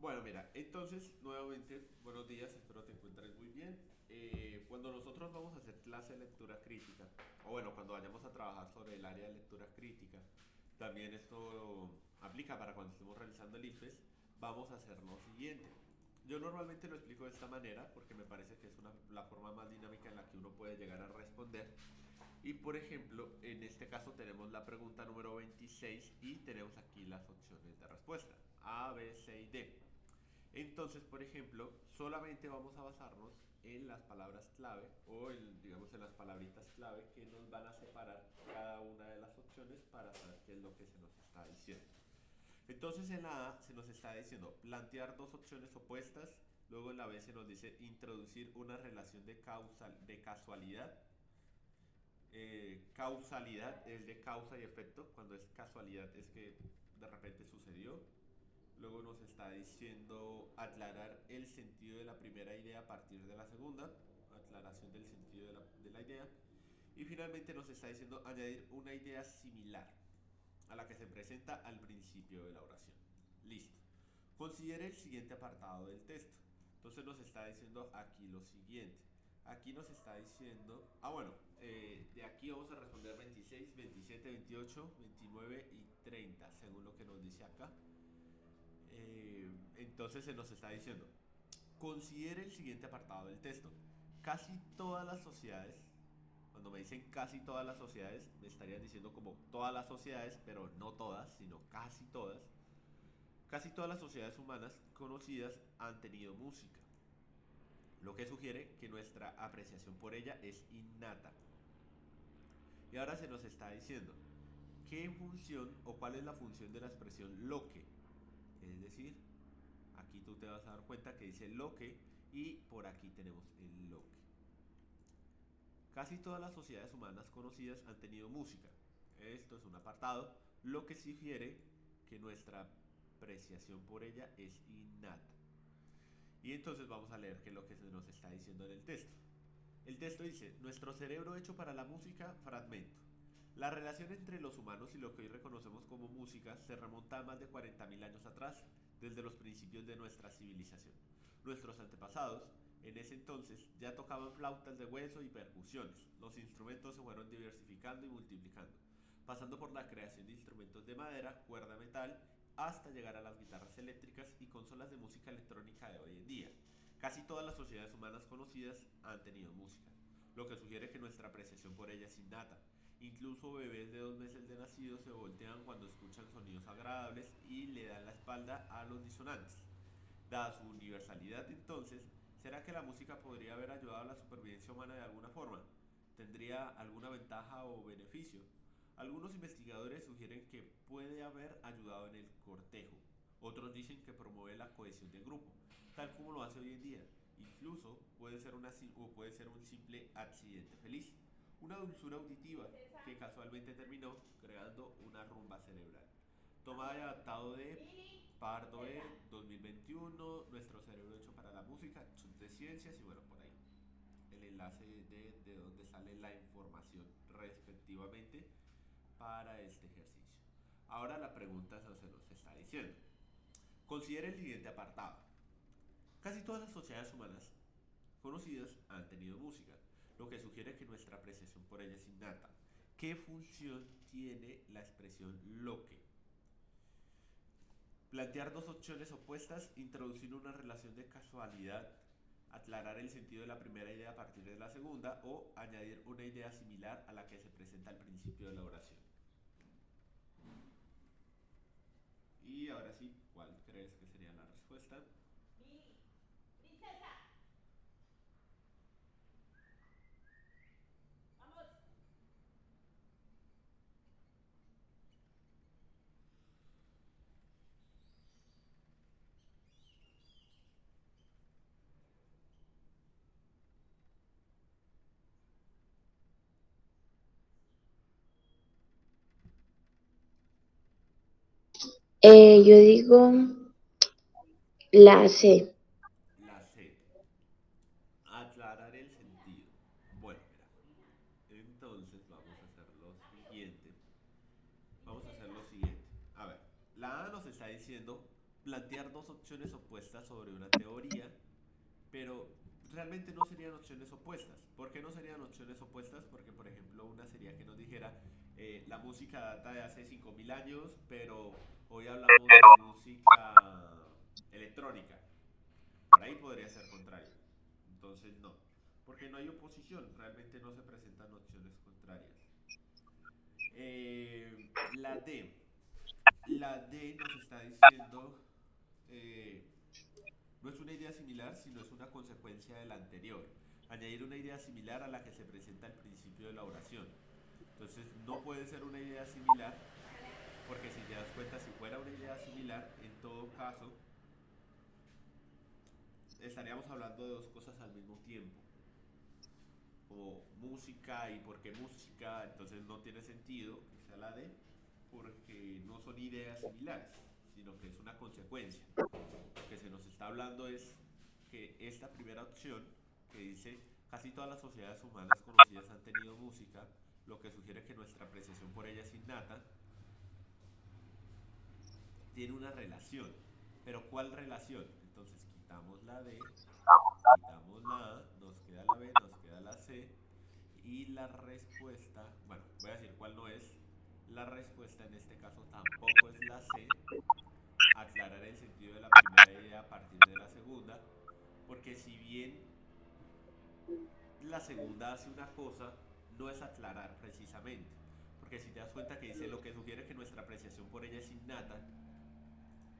Bueno, mira, entonces nuevamente, buenos días, espero te encuentres muy bien. Cuando nosotros vamos a hacer clase de lectura crítica, o bueno, cuando vayamos a trabajar sobre el área de lectura crítica, también esto aplica para cuando estemos realizando el IFES, vamos a hacer lo siguiente. Yo normalmente lo explico de esta manera porque me parece que es la forma más dinámica en la que uno puede llegar a responder. Y por ejemplo, en este caso tenemos la pregunta número 26 y tenemos aquí las opciones de respuesta: A, B, C y D. Entonces, por ejemplo, solamente vamos a basarnos en las palabras clave o digamos en las palabritas clave que nos van a separar cada una de las opciones para saber qué es lo que se nos está diciendo. Entonces en la A se nos está diciendo plantear dos opciones opuestas, luego en la B se nos dice introducir una relación de casualidad. Causalidad es de causa y efecto, cuando es casualidad es que de repente sucedió. Luego nos está diciendo aclarar el sentido de la primera idea a partir de la segunda, aclaración del sentido de la idea. Y finalmente nos está diciendo añadir una idea similar a la que se presenta al principio de la oración. Listo. Considere el siguiente apartado del texto. Entonces nos está diciendo aquí lo siguiente. Aquí nos está diciendo, bueno, de aquí vamos a responder 26, 27, 28, 29 y 30, según lo que nos dice acá. Entonces se nos está diciendo, considere el siguiente apartado del texto. Casi todas las sociedades, cuando me dicen casi todas las sociedades, me estarían diciendo como todas las sociedades, pero no todas, sino casi todas las sociedades humanas conocidas han tenido música, lo que sugiere que nuestra apreciación por ella es innata. Y ahora se nos está diciendo, ¿qué función o cuál es la función de la expresión lo que? Es decir, aquí tú te vas a dar cuenta que dice lo que y por aquí tenemos el lo que. Casi todas las sociedades humanas conocidas han tenido música. Esto es un apartado, lo que sugiere que nuestra apreciación por ella es innata. Y entonces vamos a leer qué es lo que se nos está diciendo en el texto. El texto dice, nuestro cerebro hecho para la música, fragmento. La relación entre los humanos y lo que hoy reconocemos como música se remonta a más de 40.000 años atrás, desde los principios de nuestra civilización. Nuestros antepasados, en ese entonces, ya tocaban flautas de hueso y percusiones. Los instrumentos se fueron diversificando y multiplicando, pasando por la creación de instrumentos de madera, cuerda, metal, hasta llegar a las guitarras eléctricas y consolas de música electrónica de hoy en día. Casi todas las sociedades humanas conocidas han tenido música, lo que sugiere que nuestra apreciación por ella es innata. Incluso bebés de 2 meses de nacido se voltean cuando escuchan sonidos agradables y le dan la espalda a los disonantes. Dada su universalidad entonces, ¿será que la música podría haber ayudado a la supervivencia humana de alguna forma? ¿Tendría alguna ventaja o beneficio? Algunos investigadores sugieren que puede haber ayudado en el cortejo. Otros dicen que promueve la cohesión del grupo, tal como lo hace hoy en día. Incluso puede ser un simple accidente feliz, una dulzura auditiva que casualmente terminó creando una rumba cerebral. Tomada y adaptado de Pardo E 2021, Nuestro cerebro hecho para la música, Chut de Ciencias y bueno, por ahí el enlace de donde sale la información respectivamente para este ejercicio. Ahora la pregunta se nos está diciendo. Considere el siguiente apartado. Casi todas las sociedades humanas conocidas han tenido música, lo que sugiere que nuestra apreciación por ella es innata. ¿Qué función tiene la expresión lo que? Plantear dos opciones opuestas, introducir una relación de casualidad, aclarar el sentido de la primera idea a partir de la segunda o añadir una idea similar a la que se presenta al principio de la oración. Y ahora sí, ¿cuál crees que sería la respuesta? Mi princesa, vamos. Yo digo la C. La C. Aclarar el sentido. Bueno, mira. Entonces vamos a hacer lo siguiente. Vamos a hacer Princesa, lo siguiente. A ver, la A nos está diciendo plantear dos opciones opuestas sobre una teoría, pero realmente no serían opciones opuestas. ¿Por qué no serían opciones opuestas? Porque, por ejemplo, una sería que nos dijera, la música data de hace 5000 años, pero hoy hablamos de música electrónica. Por ahí podría ser contrario. Entonces, no. Porque no hay oposición, realmente no se presentan opciones contrarias. La D. La D nos está diciendo, eh, no es una idea similar, sino es una consecuencia de la anterior. Añadir una idea similar a la que se presenta al principio de la oración. Entonces, no puede ser una idea similar, porque si te das cuenta, si fuera una idea similar, en todo caso, estaríamos hablando de dos cosas al mismo tiempo. Como música y por qué música, entonces no tiene sentido que sea la D, porque no son ideas similares, sino que es una consecuencia. Lo que se nos está hablando es que esta primera opción, que dice casi todas las sociedades humanas conocidas han tenido música, lo que sugiere que nuestra apreciación por ella es innata, tiene una relación. Pero ¿cuál relación? Entonces quitamos la D, quitamos la A, nos queda la B, nos queda la C, y la respuesta, bueno, voy a decir cuál no es. La respuesta en este caso tampoco es la C, aclarar el sentido de la primera idea a partir de la segunda, porque si bien la segunda hace una cosa, no es aclarar precisamente. Porque si te das cuenta que dice lo que sugiere que nuestra apreciación por ella es innata,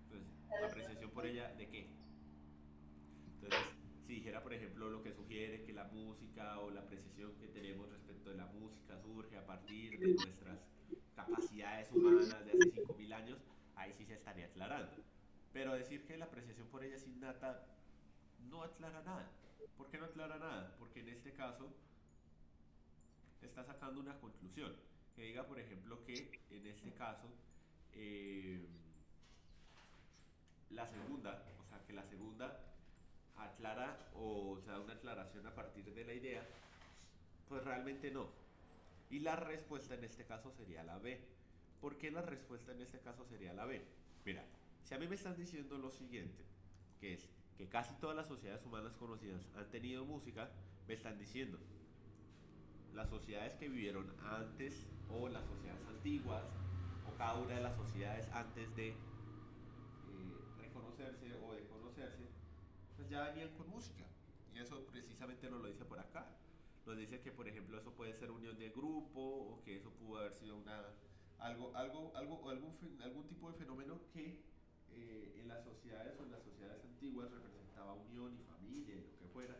entonces, ¿apreciación por ella de qué? Entonces, si dijera, por ejemplo, lo que sugiere que la música o la apreciación que tenemos respecto de la música surge a partir de nuestras capacidades humanas de hace 5000 años, ahí sí se estaría aclarando. Pero decir que la apreciación por ella es innata no aclara nada. ¿Por qué no aclara nada? Porque en este caso está sacando una conclusión. Que diga, por ejemplo, que en este caso eh, la segunda, o sea, que la segunda aclara o se da una aclaración a partir de la idea, pues realmente no. Y la respuesta en este caso sería la B. ¿Por qué la respuesta en este caso sería la B? Mira, si a mí me están diciendo lo siguiente, que es que casi todas las sociedades humanas conocidas han tenido música, me están diciendo las sociedades que vivieron antes o las sociedades antiguas o cada una de las sociedades antes de reconocerse o de conocerse, pues ya venían con música. Y eso precisamente nos lo dice por acá. Nos dice que, por ejemplo, eso puede ser unión de grupo o que eso pudo haber sido algún tipo de fenómeno que en las sociedades o en las sociedades antiguas representaba unión y familia y lo que fuera.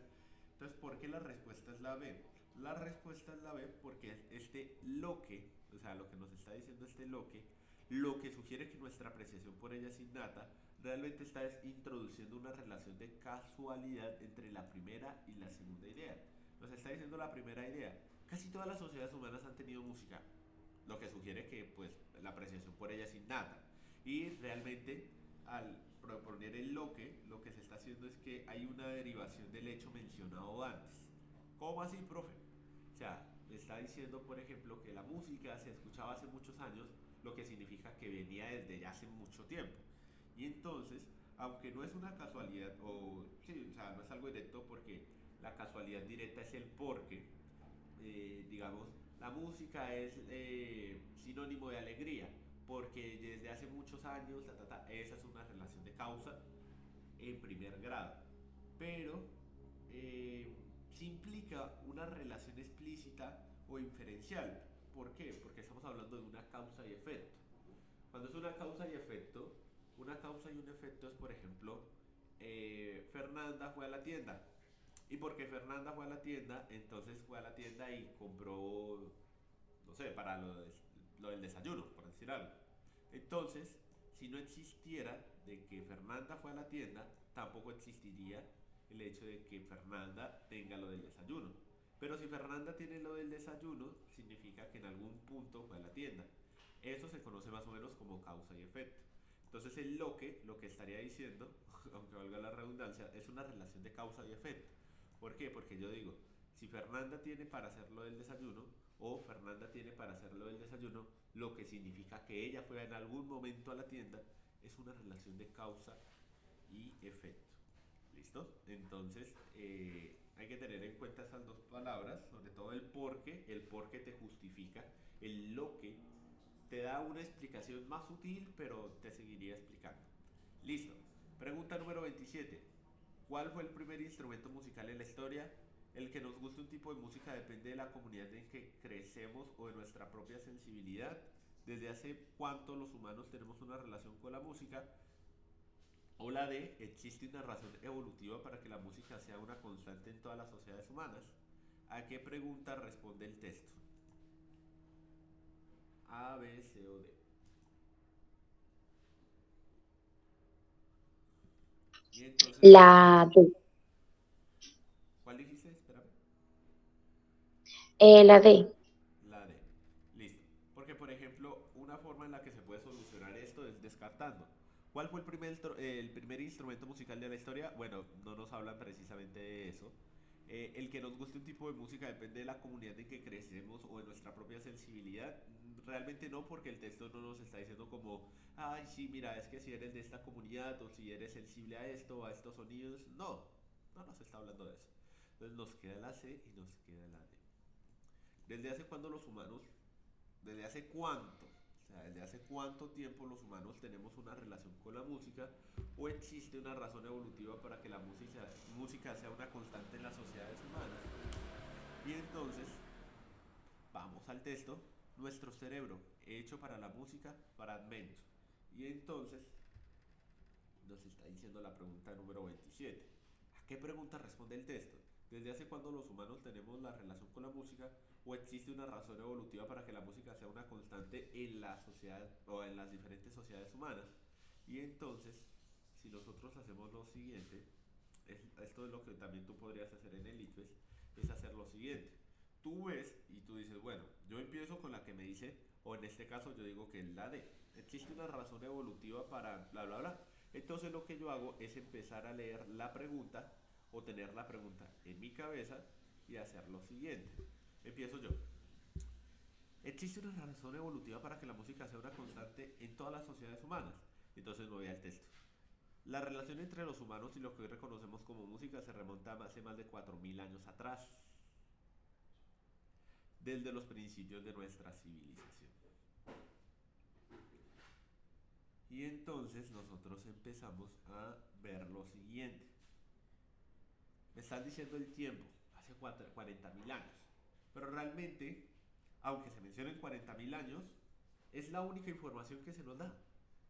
Entonces, ¿por qué la respuesta es la B? La respuesta es la B porque este lo que, o sea, lo que nos está diciendo este lo que sugiere que nuestra apreciación por ella es innata, realmente está introduciendo una relación de casualidad entre la primera y la segunda idea. Nos está diciendo la primera idea. Casi todas las sociedades humanas han tenido música, lo que sugiere que pues la apreciación por ella es innata. Y realmente al proponer el lo que se está haciendo es que hay una derivación del hecho mencionado antes. ¿Cómo así, profe? O sea, me está diciendo, por ejemplo, que la música se escuchaba hace muchos años, lo que significa que venía desde ya hace mucho tiempo. Y entonces, aunque no es una casualidad, o sí, o sea, no es algo directo porque la casualidad directa es el porque, digamos, la música es sinónimo de alegría, porque desde hace muchos años, esa es una relación de causa en primer grado. Pero si implica una relación explícita o inferencial. ¿Por qué? Porque estamos hablando de una causa y efecto. Cuando es una causa y efecto, una causa y un efecto es, por ejemplo, Fernanda fue a la tienda. Y porque Fernanda fue a la tienda, entonces fue a la tienda y compró, no sé, para lo del desayuno, por decir algo. Entonces, si no existiera de que Fernanda fue a la tienda, tampoco existiría el hecho de que Fernanda tenga lo del desayuno. Pero si Fernanda tiene lo del desayuno, significa que en algún punto fue a la tienda. Eso se conoce más o menos como causa y efecto. Entonces el lo que estaría diciendo, aunque valga la redundancia, es una relación de causa y efecto. ¿Por qué? Porque yo digo, si Fernanda tiene para hacerlo del desayuno o Fernanda tiene para hacerlo del desayuno, lo que significa que ella fue en algún momento a la tienda es una relación de causa y efecto. ¿Listo? Entonces, hay que tener en cuenta esas dos palabras, sobre todo el por qué te justifica, el lo que te da una explicación más sutil, pero te seguiría explicando. Listo. Pregunta número 27. ¿Cuál fue el primer instrumento musical en la historia? El que nos guste un tipo de música depende de la comunidad en que crecemos o de nuestra propia sensibilidad. ¿Desde hace cuánto los humanos tenemos una relación con la música? O la D, ¿existe una razón evolutiva para que la música sea una constante en todas las sociedades humanas? ¿A qué pregunta responde el texto? A, B, C o D. Y entonces, La D. ¿cuál dijiste? Espérame. La D. La D. Listo. Porque, por ejemplo, una forma en la que se puede solucionar esto es descartando. ¿Cuál fue el primer instrumento musical de la historia? Bueno, no nos hablan precisamente de eso. El que nos guste un tipo de música depende de la comunidad en que crecemos o de nuestra propia sensibilidad. Realmente no, porque el texto no nos está diciendo como, ay, sí, mira, es que si eres de esta comunidad o si eres sensible a esto o a estos sonidos. No, no nos está hablando de eso. Entonces nos queda la C y nos queda la D. ¿Desde hace cuándo los humanos, desde hace cuánto, o sea, desde hace cuánto tiempo los humanos tenemos una relación con la música o existe una razón evolutiva para que la música sea una constante en las sociedades humanas? Y entonces, vamos al texto, nuestro cerebro, hecho para la música, fragmento. Y entonces, nos está diciendo la pregunta número 27. ¿A qué pregunta responde el texto? ¿Desde hace cuándo los humanos tenemos la relación con la música o existe una razón evolutiva para que la música sea una constante en la sociedad o en las diferentes sociedades humanas? Y entonces, si nosotros hacemos lo siguiente, esto es lo que también tú podrías hacer en el ITFES, es hacer lo siguiente. Tú ves y tú dices, bueno, yo empiezo con la que me dice, o en este caso yo digo que es la D. Existe una razón evolutiva para bla bla bla. Entonces lo que yo hago es empezar a leer la pregunta o tener la pregunta en mi cabeza y hacer lo siguiente. Empiezo yo. ¿Existe una razón evolutiva para que la música sea una constante en todas las sociedades humanas? Entonces me voy al texto. La relación entre los humanos y lo que hoy reconocemos como música se remonta a hace más de 4000 años atrás, desde los principios de nuestra civilización. Y entonces nosotros empezamos a ver lo siguiente. Me están diciendo el tiempo, hace 40.000 años. Pero realmente, aunque se mencionen 40.000 años, es la única información que se nos da.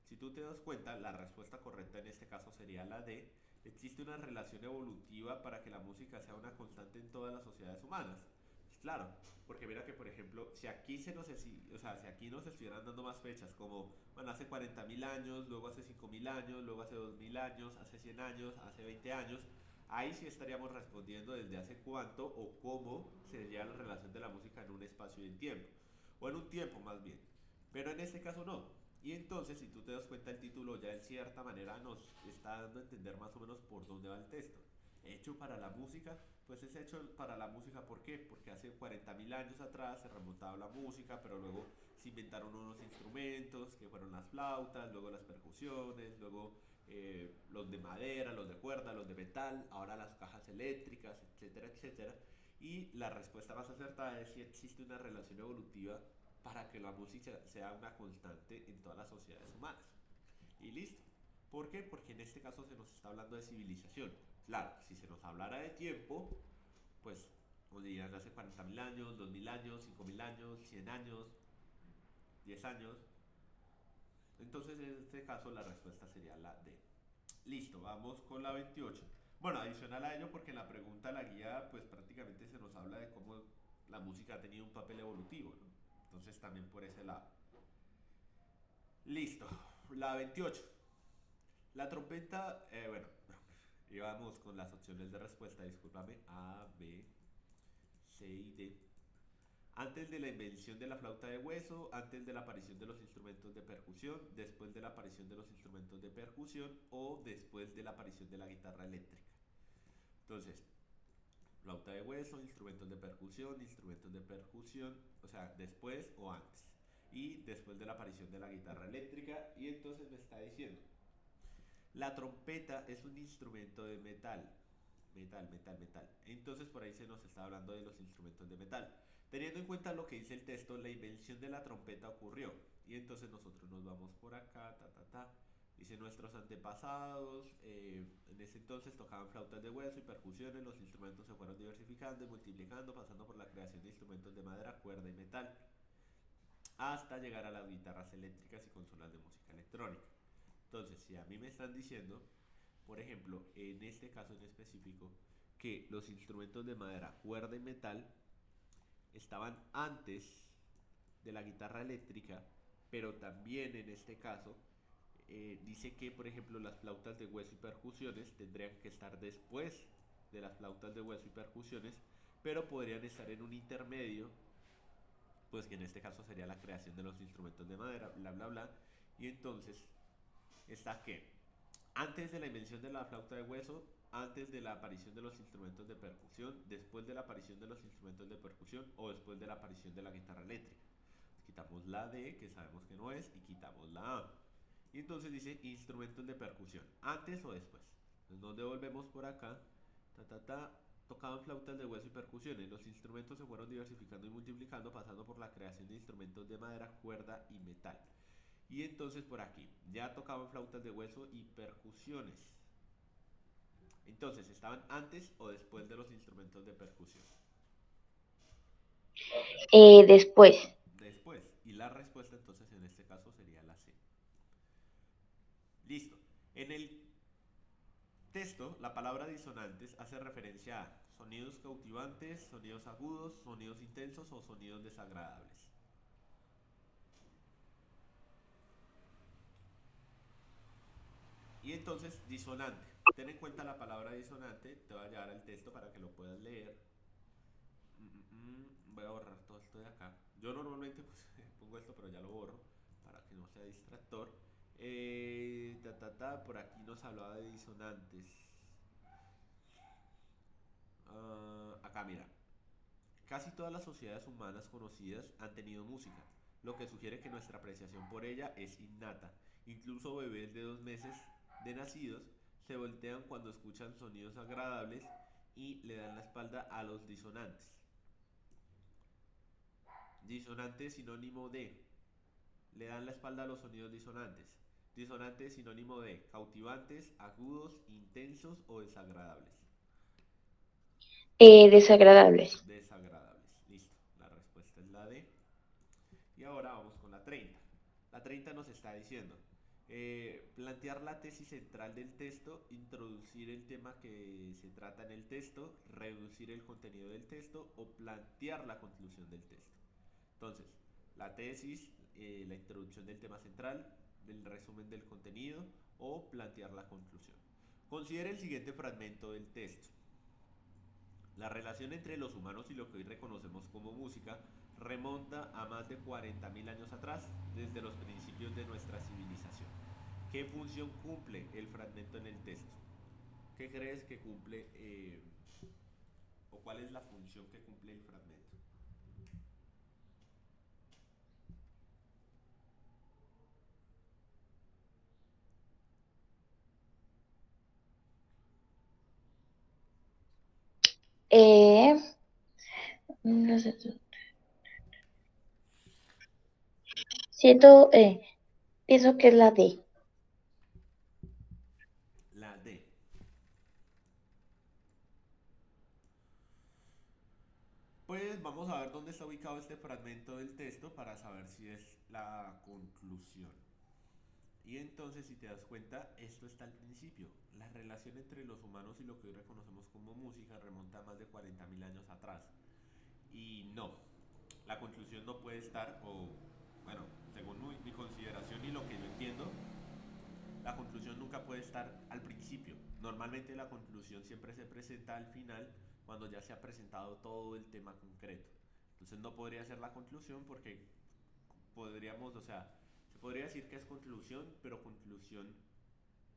Si tú te das cuenta, la respuesta correcta en este caso sería la de existe una relación evolutiva para que la música sea una constante en todas las sociedades humanas. Pues claro, porque mira que por ejemplo, si aquí o sea, si aquí nos estuvieran dando más fechas, como bueno, hace 40.000 años, luego hace 5.000 años, luego hace 2.000 años, hace 100 años, hace 20 años, ahí sí estaríamos respondiendo desde hace cuánto o cómo sería la relación de la música en un espacio y en tiempo, o en un tiempo más bien. Pero en este caso no. Y entonces, si tú te das cuenta, el título ya en cierta manera nos está dando a entender más o menos por dónde va el texto. Hecho para la música, pues es hecho para la música, ¿por qué? Porque hace 40.000 años atrás se remontaba la música, pero luego se inventaron unos instrumentos que fueron las flautas, luego las percusiones, luego los de madera, los de cuerda, los de metal, ahora las cajas eléctricas, etcétera, etcétera. Y la respuesta más acertada es si existe una relación evolutiva para que la música sea una constante en todas las sociedades humanas. Y listo. ¿Por qué? Porque en este caso se nos está hablando de civilización. Claro, si se nos hablara de tiempo, pues nos dirían hace 40.000 años, 2.000 años, 5.000 años, 100 años, 10 años. Entonces en este caso la respuesta sería la D. Listo, vamos con la 28. Bueno, adicional a ello, porque en la pregunta, la guía, pues prácticamente se nos habla de cómo la música ha tenido un papel evolutivo, ¿no? Entonces también por ese lado. Listo, la 28. La trompeta, bueno, íbamos con las opciones de respuesta, discúlpame, A, B, C y D. Antes de la invención de la flauta de hueso, antes de la aparición de los instrumentos de percusión, después de la aparición de los instrumentos de percusión o después de la aparición de la guitarra eléctrica. Entonces, flauta de hueso, instrumentos de percusión, o sea, después o antes. y después de la aparición de la guitarra eléctrica. Y entonces me está diciendo, la trompeta es un instrumento de metal. Metal, metal, metal. Entonces por ahí se nos está hablando de los instrumentos de metal. Teniendo en cuenta lo que dice el texto, la invención de la trompeta ocurrió. Y entonces nosotros nos vamos por acá, ta, ta, ta. Dice nuestros antepasados, en ese entonces tocaban flautas de hueso y percusiones, los instrumentos se fueron diversificando y multiplicando, pasando por la creación de instrumentos de madera, cuerda y metal, hasta llegar a las guitarras eléctricas y consolas de música electrónica. Entonces, si a mí me están diciendo, por ejemplo, en este caso en específico, que los instrumentos de madera, cuerda y metal estaban antes de la guitarra eléctrica, pero también en este caso dice que, por ejemplo, las flautas de hueso y percusiones tendrían que estar después de las flautas de hueso y percusiones, pero podrían estar en un intermedio, pues que en este caso sería la creación de los instrumentos de madera, bla, bla, bla. Y entonces está que antes de la invención de la flauta de hueso, antes de la aparición de los instrumentos de percusión, después de la aparición de los instrumentos de percusión o después de la aparición de la guitarra eléctrica. Quitamos la D, que sabemos que no es, y quitamos la A. Y entonces dice instrumentos de percusión, antes o después. Entonces nos devolvemos por acá, ta, ta, ta, tocaban flautas de hueso y percusiones. Los instrumentos se fueron diversificando y multiplicando, pasando por la creación de instrumentos de madera, cuerda y metal. Y entonces por aquí, ya tocaban flautas de hueso y percusiones. Entonces, ¿estaban antes o después de los instrumentos de percusión? Después. Después. Y la respuesta entonces en este caso sería la C. Listo. En el texto, la palabra disonantes hace referencia a sonidos cautivantes, sonidos agudos, sonidos intensos o sonidos desagradables. Y entonces, disonante. Ten en cuenta la palabra disonante, te voy a llevar al texto para que lo puedas leer. Voy a borrar todo esto de acá. Yo normalmente pues pongo esto, pero ya lo borro para que no sea distractor. Por aquí nos hablaba de disonantes. Acá mira, casi todas las sociedades humanas conocidas han tenido música, lo que sugiere que nuestra apreciación por ella es innata. Incluso bebés de 2 meses de nacidos se voltean cuando escuchan sonidos agradables y le dan la espalda a los disonantes. Disonante es sinónimo de, le dan la espalda a los sonidos disonantes. Disonante es sinónimo de cautivantes, agudos, intensos o desagradables. Desagradables. Desagradables. Listo. La respuesta es la D. Y ahora vamos con la 30. La 30 nos está diciendo, plantear la tesis central del texto, introducir el tema que se trata en el texto, reducir el contenido del texto o plantear la conclusión del texto. Entonces, la tesis, la introducción del tema central, el resumen del contenido o plantear la conclusión. Considere el siguiente fragmento del texto. La relación entre los humanos y lo que hoy reconocemos como música remonta a más de 40.000 años atrás, desde los principios de nuestra civilización. ¿Qué función cumple el fragmento en el texto? ¿Qué crees que cumple o cuál es la función que cumple el fragmento? Eh, no sé, siento, pienso que es la D. La D. Pues vamos a ver dónde está ubicado este fragmento del texto para saber si es la conclusión. Y entonces, si te das cuenta, esto está al principio. La relación entre los humanos y lo que hoy reconocemos como música remonta a más de 40.000 años atrás. Y no, la conclusión no puede estar, o bueno, según mi consideración y lo que yo entiendo, la conclusión nunca puede estar al principio. Normalmente la conclusión siempre se presenta al final cuando ya se ha presentado todo el tema concreto. Entonces no podría ser la conclusión porque podríamos, o sea, se podría decir que es conclusión, pero conclusión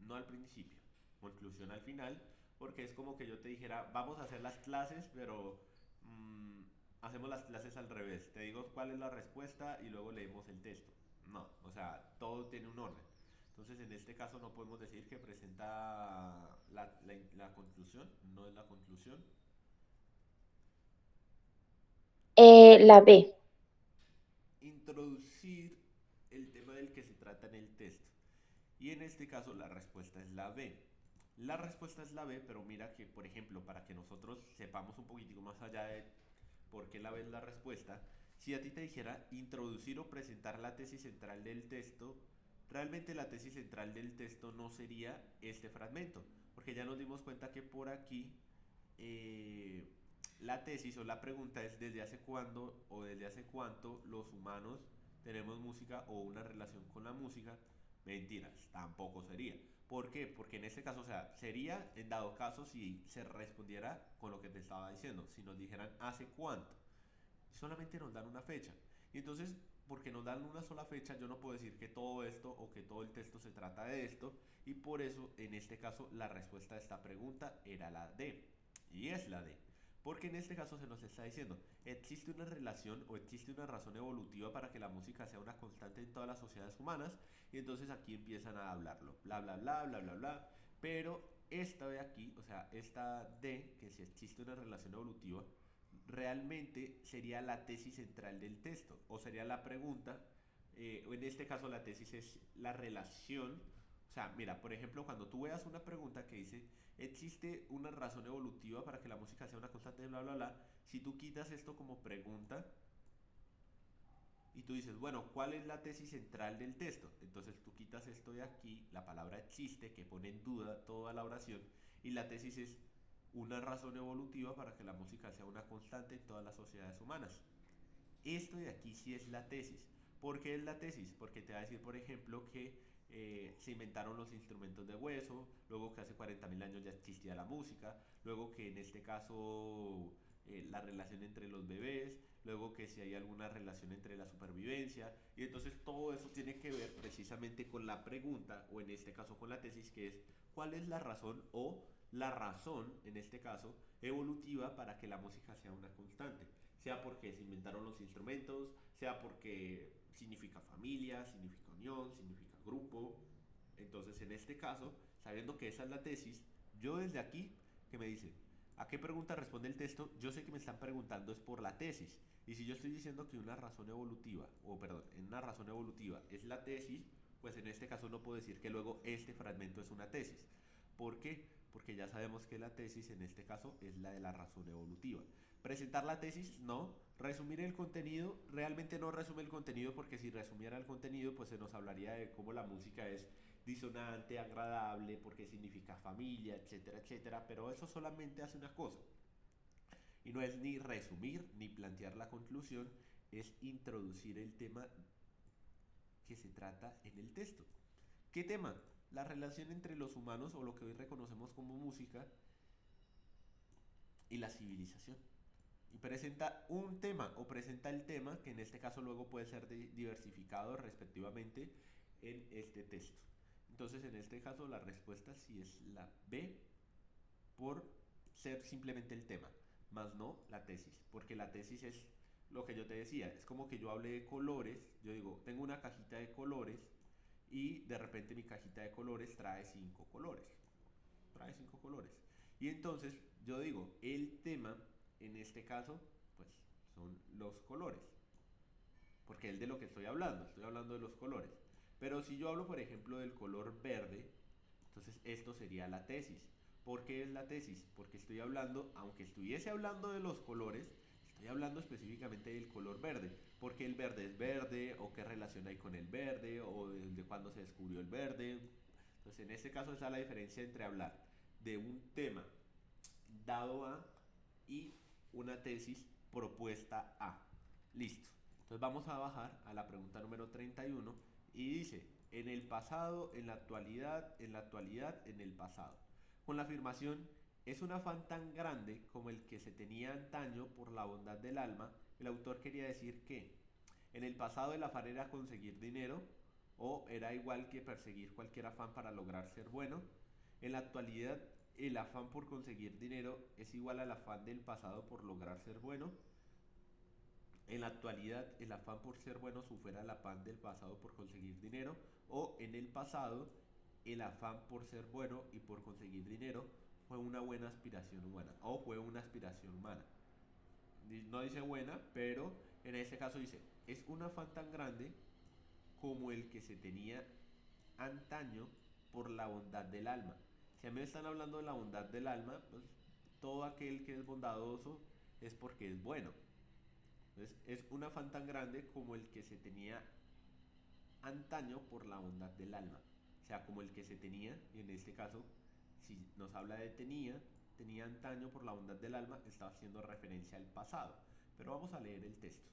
no al principio, conclusión al final, porque es como que yo te dijera, vamos a hacer las clases, pero hacemos las clases al revés. Te digo cuál es la respuesta y luego leemos el texto. No, o sea, todo tiene un orden. Entonces, en este caso no podemos decir que presenta la conclusión, no es la conclusión. La B. Introducir el tema del que se trata en el texto. Y en este caso la respuesta es la B. La respuesta es la B, pero mira que, por ejemplo, para que nosotros sepamos un poquitico más allá de por qué la B es la respuesta, si a ti te dijera introducir o presentar la tesis central del texto, realmente la tesis central del texto no sería este fragmento, porque ya nos dimos cuenta que por aquí eh, la tesis o la pregunta es desde hace cuándo o desde hace cuánto los humanos tenemos música o una relación con la música. Mentiras, tampoco sería. ¿Por qué? Porque en este caso, o sea, sería en dado caso si se respondiera con lo que te estaba diciendo, si nos dijeran hace cuánto. Solamente nos dan una fecha. Y entonces, porque nos dan una sola fecha, yo no puedo decir que todo esto o que todo el texto se trata de esto. Y por eso, en este caso, la respuesta a esta pregunta era la D. Y es la D. Porque en este caso se nos está diciendo, existe una relación o existe una razón evolutiva para que la música sea una constante en todas las sociedades humanas. Y entonces aquí empiezan a hablarlo. Bla, bla, bla, bla, bla, bla. Pero esta de aquí, o sea, esta D, que si existe una relación evolutiva, realmente sería la tesis central del texto o sería la pregunta, en este caso la tesis es la relación, o sea, mira, por ejemplo, cuando tú veas una pregunta que dice, existe una razón evolutiva para que la música sea una constante de bla, bla, bla, si tú quitas esto como pregunta y tú dices, bueno, ¿cuál es la tesis central del texto? Entonces tú quitas esto de aquí, la palabra existe, que pone en duda toda la oración, y la tesis es una razón evolutiva para que la música sea una constante en todas las sociedades humanas. Esto de aquí sí es la tesis. ¿Por qué es la tesis? Porque te va a decir, por ejemplo, que se inventaron los instrumentos de hueso, luego que hace 40.000 años ya existía la música, luego que en este caso la relación entre los bebés, luego que si hay alguna relación entre la supervivencia, y entonces todo eso tiene que ver precisamente con la pregunta, o en este caso con la tesis, que es cuál es la razón o la razón, en este caso, evolutiva para que la música sea una constante, sea porque se inventaron los instrumentos, sea porque significa familia, significa unión, significa grupo. Entonces, en este caso, sabiendo que esa es la tesis, yo desde aquí, que me dicen, ¿a qué pregunta responde el texto? Yo sé que me están preguntando es por la tesis. Y si yo estoy diciendo que una razón evolutiva, o perdón, en una razón evolutiva es la tesis, pues en este caso no puedo decir que luego este fragmento es una tesis. ¿Por qué? Porque ya sabemos que la tesis en este caso es la de la razón evolutiva. Presentar la tesis, no. Resumir el contenido, realmente no resume el contenido porque si resumiera el contenido pues se nos hablaría de cómo la música es disonante, agradable, porque significa familia, etcétera, etcétera, pero eso solamente hace una cosa. Y no es ni resumir ni plantear la conclusión, es introducir el tema que se trata en el texto. ¿Qué tema? La relación entre los humanos o lo que hoy reconocemos como música y la civilización. Y presenta un tema o presenta el tema que en este caso luego puede ser diversificado respectivamente en este texto. Entonces en este caso la respuesta sí es la B por ser simplemente el tema, más no la tesis, porque la tesis es lo que yo te decía, es como que yo hable de colores, yo digo, tengo una cajita de colores y de repente mi cajita de colores trae cinco colores. Y entonces yo digo, el tema en este caso, pues son los colores. Porque es de lo que estoy hablando de los colores. Pero si yo hablo, por ejemplo, del color verde, entonces esto sería la tesis. ¿Por qué es la tesis? Porque estoy hablando, aunque estuviese hablando de los colores, estoy hablando específicamente del color verde. ¿Por qué el verde es verde? ¿O qué relación hay con el verde? ¿O desde cuándo se descubrió el verde? Entonces, en este caso está la diferencia entre hablar de un tema dado a y una tesis propuesta a. Listo. Entonces vamos a bajar a la pregunta número 31 y dice, en el pasado, en la actualidad, en el pasado. Con la afirmación, es un afán tan grande como el que se tenía antaño por la bondad del alma, el autor quería decir que en el pasado el afán era conseguir dinero o era igual que perseguir cualquier afán para lograr ser bueno. En la actualidad el afán por conseguir dinero es igual al afán del pasado por lograr ser bueno. En la actualidad, el afán por ser bueno supera el afán del pasado por conseguir dinero. O en el pasado, el afán por ser bueno y por conseguir dinero fue una buena aspiración humana. O fue una aspiración humana. No dice buena, pero en este caso dice, es un afán tan grande como el que se tenía antaño por la bondad del alma. Si a mí me están hablando de la bondad del alma, pues todo aquel que es bondadoso es porque es bueno. Entonces, es un afán tan grande como el que se tenía antaño por la bondad del alma. O sea, como el que se tenía, y en este caso, si nos habla de tenía antaño por la bondad del alma, está haciendo referencia al pasado. Pero vamos a leer el texto.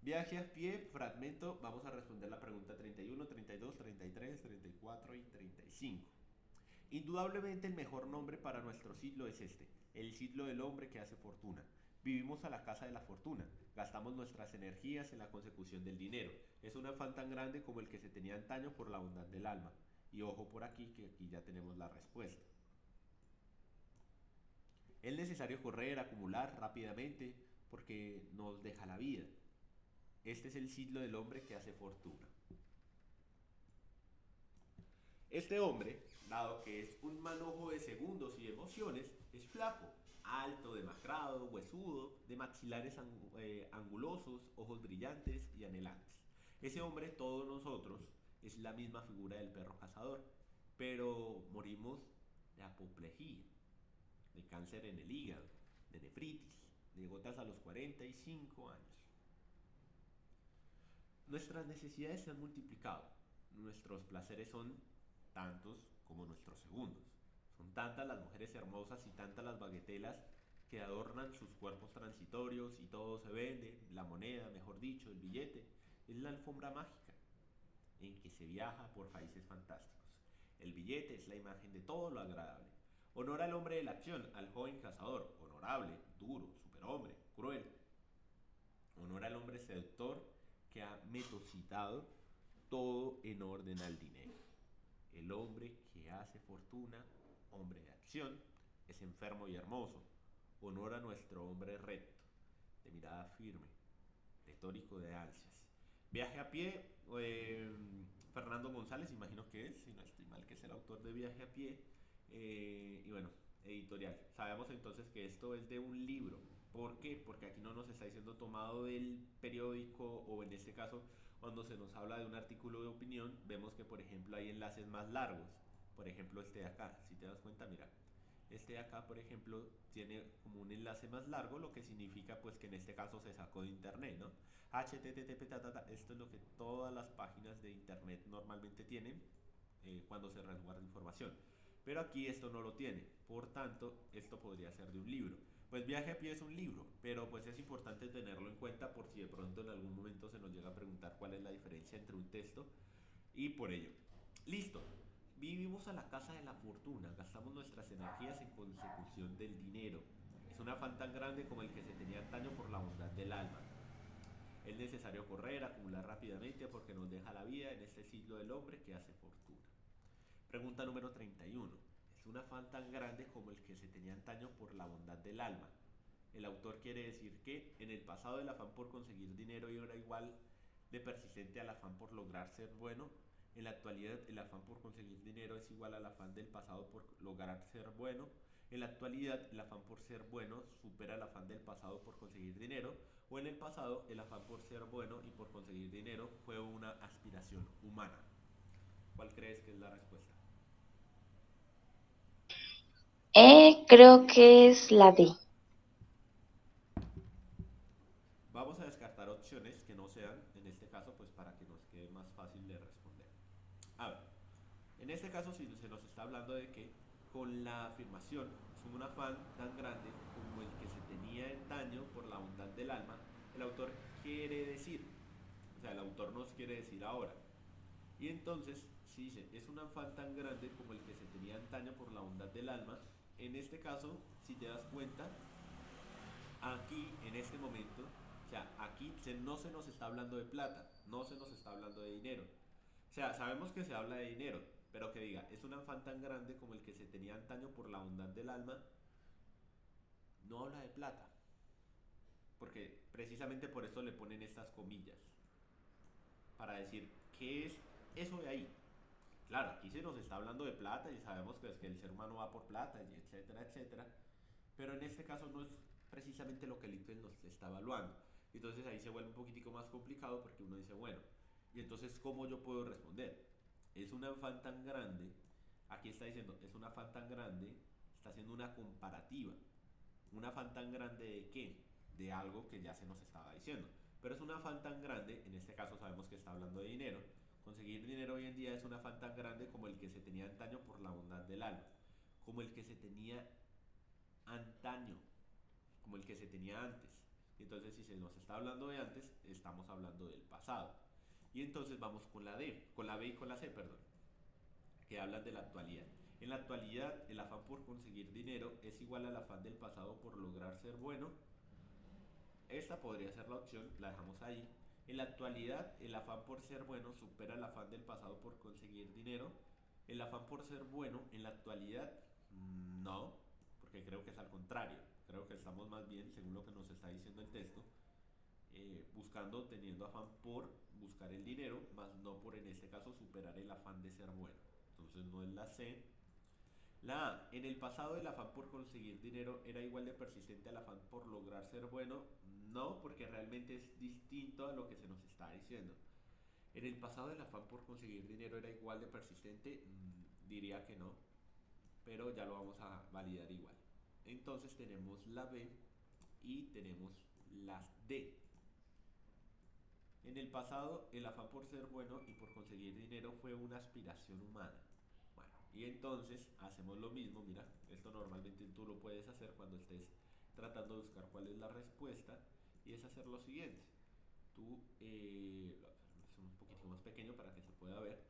Viaje a pie, fragmento, vamos a responder la pregunta 31, 32, 33, 34 y 35. Indudablemente el mejor nombre para nuestro siglo es este, el siglo del hombre que hace fortuna. Vivimos a la casa de la fortuna, gastamos nuestras energías en la consecución del dinero. Es un afán tan grande como el que se tenía antaño por la bondad del alma. Y ojo por aquí, que aquí ya tenemos la respuesta. Es necesario correr, acumular rápidamente, porque nos deja la vida. Este es el siglo del hombre que hace fortuna. Este hombre, dado que es un manojo de segundos y emociones, es flaco, alto, demacrado, huesudo, de maxilares angulosos, ojos brillantes y anhelantes. Ese hombre, todos nosotros, es la misma figura del perro cazador, pero morimos de apoplejía, de cáncer en el hígado, de nefritis, de gotas a los 45 años. Nuestras necesidades se han multiplicado, nuestros placeres son tantos como nuestros segundos. Son tantas las mujeres hermosas y tantas las baguetelas que adornan sus cuerpos transitorios y todo se vende, la moneda, mejor dicho, el billete, es la alfombra mágica en que se viaja por países fantásticos. El billete es la imagen de todo lo agradable. Honor al hombre de la acción, al joven cazador, honorable, duro, superhombre, cruel. Honor al hombre seductor que ha metocitado todo en orden al dinero. El hombre que hace fortuna, hombre de acción, es enfermo y hermoso. Honor a nuestro hombre recto, de mirada firme, retórico de ansias. Viaje a pie, Fernando González, imagino que es, si no estoy mal, que es el autor de Viaje a pie. Y bueno, editorial. Sabemos entonces que esto es de un libro. ¿Por qué? Porque aquí no nos está diciendo tomado del periódico o en este caso cuando se nos habla de un artículo de opinión vemos que por ejemplo hay enlaces más largos. Por ejemplo este de acá, si te das cuenta, mira, este de acá por ejemplo tiene como un enlace más largo, lo que significa pues que en este caso se sacó de internet, ¿no? HTTP, esto es lo que todas las páginas de internet normalmente tienen cuando se resguarda información. Pero aquí esto no lo tiene, por tanto, esto podría ser de un libro. Pues Viaje a pie es un libro, pero pues es importante tenerlo en cuenta por si de pronto en algún momento se nos llega a preguntar cuál es la diferencia entre un texto y por ello. Listo. Vivimos a la casa de la fortuna, gastamos nuestras energías en consecución del dinero. Es un afán tan grande como el que se tenía antaño por la bondad del alma. Es necesario correr, acumular rápidamente porque nos deja la vida en este siglo del hombre que hace fortuna. Pregunta número 31. Es un afán tan grande como el que se tenía antaño por la bondad del alma. El autor quiere decir que en el pasado el afán por conseguir dinero era igual de persistente al afán por lograr ser bueno. En la actualidad el afán por conseguir dinero es igual al afán del pasado por lograr ser bueno. En la actualidad el afán por ser bueno supera el afán del pasado por conseguir dinero. O en el pasado el afán por ser bueno y por conseguir dinero fue una aspiración humana. ¿Cuál crees que es la respuesta? Creo que es la D. Vamos a descartar opciones que no sean, en este caso, pues para que nos quede más fácil de responder. A ver, en este caso si se nos está hablando de que con la afirmación es un afán tan grande como el que se tenía en daño por la bondad del alma, el autor quiere decir, o sea, el autor nos quiere decir ahora. Y entonces, si dice, es un afán tan grande como el que se tenía antaño por la bondad del alma, en este caso, si te das cuenta, aquí, en este momento, o sea, aquí no se nos está hablando de plata, no se nos está hablando de dinero. O sea, sabemos que se habla de dinero, pero que diga, es un afán tan grande como el que se tenía antaño por la bondad del alma, no habla de plata. porque precisamente por eso le ponen estas comillas, para decir qué es eso de ahí. Claro, aquí se nos está hablando de plata y sabemos que, es que el ser humano va por plata, y etcétera, etcétera, pero en este caso no es precisamente lo que el ICFES nos está evaluando. Entonces ahí se vuelve un poquitico más complicado porque uno dice, bueno, y entonces ¿cómo yo puedo responder? Es un afán tan grande, aquí está diciendo, es un afán tan grande, está haciendo una comparativa. ¿Un afán tan grande de qué? De algo que ya se nos estaba diciendo. Pero es un afán tan grande, en este caso sabemos que está hablando de dinero. Conseguir dinero hoy en día es un afán tan grande como el que se tenía antaño por la bondad del alma. Como el que se tenía antaño, como el que se tenía antes. Entonces, si se nos está hablando de antes, estamos hablando del pasado. Y entonces vamos con la D, con la B y con la C, perdón, que hablan de la actualidad. En la actualidad, el afán por conseguir dinero es igual al afán del pasado por lograr ser bueno. Esta podría ser la opción, la dejamos ahí. En la actualidad, el afán por ser bueno supera el afán del pasado por conseguir dinero. El afán por ser bueno en la actualidad, no, porque creo que es al contrario. Creo que estamos más bien, según lo que nos está diciendo el texto, buscando, teniendo afán por buscar el dinero, más no por en este caso superar el afán de ser bueno. Entonces no es la C. La A, en el pasado el afán por conseguir dinero era igual de persistente al afán por lograr ser bueno. No, porque realmente es distinto a lo que se nos está diciendo. En el pasado el afán por conseguir dinero era igual de persistente. Diría que no, pero ya lo vamos a validar igual. Entonces tenemos la B y tenemos la D. En el pasado, el afán por ser bueno y por conseguir dinero fue una aspiración humana. Bueno, y entonces hacemos lo mismo, mira, esto normalmente tú lo puedes hacer cuando estés tratando de buscar cuál es la respuesta, y es hacer lo siguiente. Tú, es un poquito más pequeño para que se pueda ver,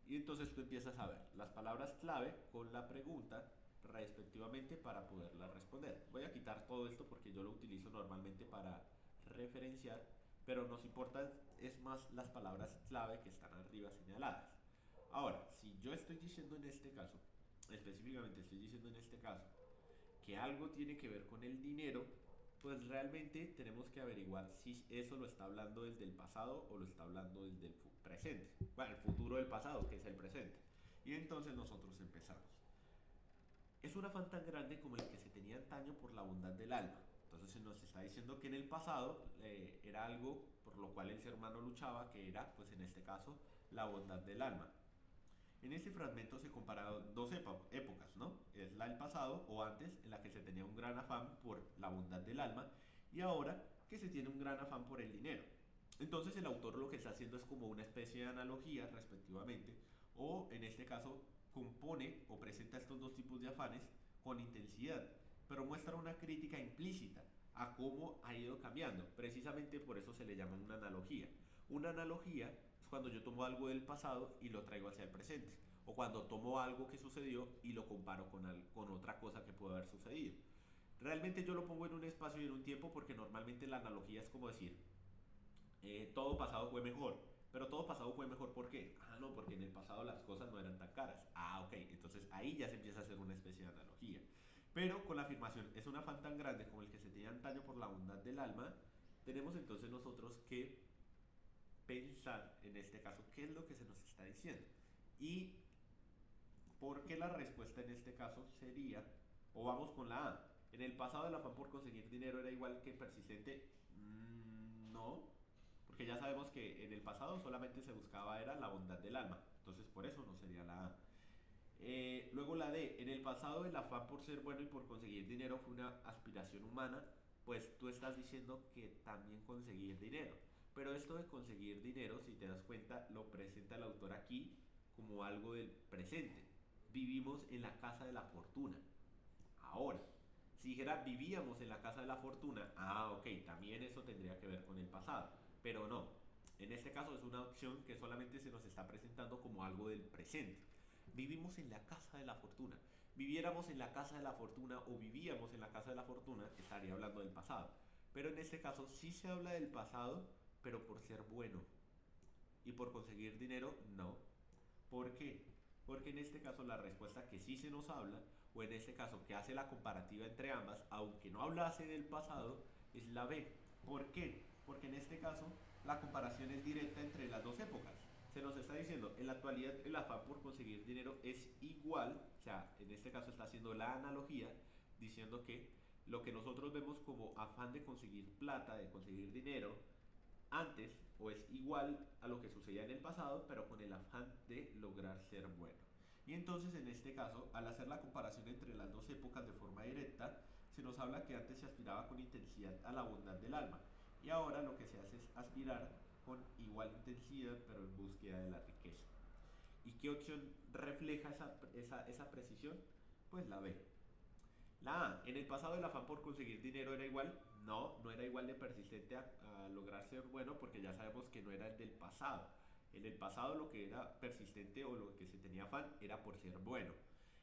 y entonces tú empiezas a ver las palabras clave con la pregunta respectivamente para poderla responder. Voy a quitar todo esto porque yo lo utilizo normalmente para referenciar, pero nos importan es más las palabras clave que están arriba señaladas. Ahora, si yo estoy diciendo en este caso, específicamente estoy diciendo en este caso, que algo tiene que ver con el dinero, pues realmente tenemos que averiguar si eso lo está hablando desde el pasado o lo está hablando desde el presente. Bueno, el futuro del pasado, que es el presente. Y entonces nosotros empezamos. Es un afán tan grande como el que se tenía antaño por la bondad del alma. Entonces se nos está diciendo que en el pasado era algo por lo cual el ser humano luchaba, que era, pues en este caso, la bondad del alma. En este fragmento se comparan dos épocas, ¿no? Es la del pasado o antes, en la que se tenía un gran afán por la bondad del alma, y ahora que se tiene un gran afán por el dinero. Entonces el autor lo que está haciendo es como una especie de analogía, respectivamente, o en este caso compone o presenta estos dos tipos de afanes con intensidad, pero muestra una crítica implícita a cómo ha ido cambiando. Precisamente por eso se le llama una analogía. Una analogía es cuando yo tomo algo del pasado y lo traigo hacia el presente, o cuando tomo algo que sucedió y lo comparo con otra cosa que pudo haber sucedido. Realmente yo lo pongo en un espacio y en un tiempo porque normalmente la analogía es como decir, todo pasado fue mejor. Pero todo pasado fue mejor, ¿por qué? Ah, no, porque en el pasado las cosas no eran tan caras. Ah, ok, entonces ahí ya se empieza a hacer una especie de analogía. Pero con la afirmación, es un afán tan grande como el que se tenía antaño por la bondad del alma, tenemos entonces nosotros que pensar, en este caso, qué es lo que se nos está diciendo. Y por qué la respuesta en este caso sería, o vamos con la A, en el pasado el afán por conseguir dinero era igual que persistente. No, porque ya sabemos que en el pasado solamente se buscaba era la bondad del alma, entonces por eso no sería la A. Luego la D, en el pasado el afán por ser bueno y por conseguir dinero fue una aspiración humana, pues tú estás diciendo que también conseguir dinero. Pero esto de conseguir dinero, si te das cuenta, lo presenta el autor aquí como algo del presente. Vivimos en la casa de la fortuna. Ahora, si dijera vivíamos en la casa de la fortuna, ah, ok, también eso tendría que ver con el pasado, pero no. En este caso es una opción que solamente se nos está presentando como algo del presente. Vivimos en la casa de la fortuna. Viviéramos en la casa de la fortuna o vivíamos en la casa de la fortuna, estaría hablando del pasado. Pero en este caso sí se habla del pasado, pero por ser bueno. Y por conseguir dinero, no. ¿Por qué? Porque en este caso la respuesta que sí se nos habla, o en este caso que hace la comparativa entre ambas, aunque no hablase del pasado, es la B. ¿Por qué? Porque en este caso la comparación es directa entre las dos épocas. Se nos está diciendo, en la actualidad el afán por conseguir dinero es igual, o sea, en este caso está haciendo la analogía diciendo que lo que nosotros vemos como afán de conseguir plata, de conseguir dinero, antes o es igual a lo que sucedía en el pasado, pero con el afán de lograr ser bueno. Y entonces en este caso, al hacer la comparación entre las dos épocas de forma directa, se nos habla que antes se aspiraba con intensidad a la bondad del alma y ahora lo que se hace es aspirar con igual intensidad pero en búsqueda de la riqueza. ¿Y qué opción refleja esa precisión? Pues la B. La A, en el pasado el afán por conseguir dinero era igual. No, no era igual de persistente a lograr ser bueno porque ya sabemos que no era el del pasado. En el pasado lo que era persistente o lo que se tenía afán era por ser bueno.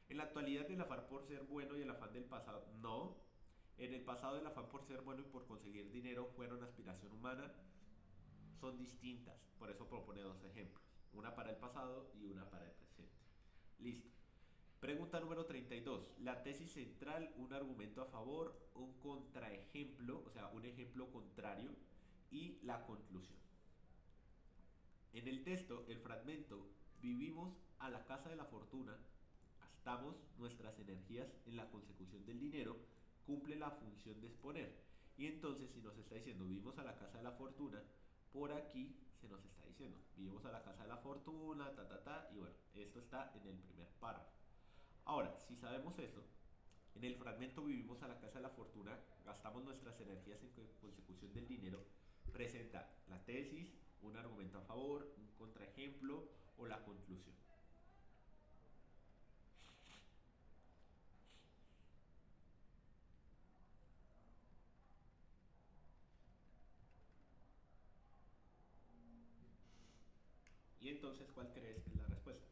En la actualidad el afán por ser bueno y el afán del pasado no. En el pasado el afán por ser bueno y por conseguir dinero fueron aspiración humana. Son distintas. Por eso propone dos ejemplos. Una para el pasado y una para el presente. Listo. Pregunta número 32. La tesis central, un argumento a favor, un contraejemplo, o sea, un ejemplo contrario y la conclusión. En el texto, el fragmento, vivimos a la casa de la fortuna, gastamos nuestras energías en la consecución del dinero, cumple la función de exponer. Y entonces, si nos está diciendo vivimos a la casa de la fortuna, por aquí se nos está diciendo vivimos a la casa de la fortuna, y bueno, esto está en el primer párrafo. Ahora, si sabemos eso, en el fragmento vivimos a la casa de la fortuna, gastamos nuestras energías en consecución del dinero, presenta la tesis, un argumento a favor, un contraejemplo o la conclusión. Y entonces, ¿cuál crees que es la respuesta?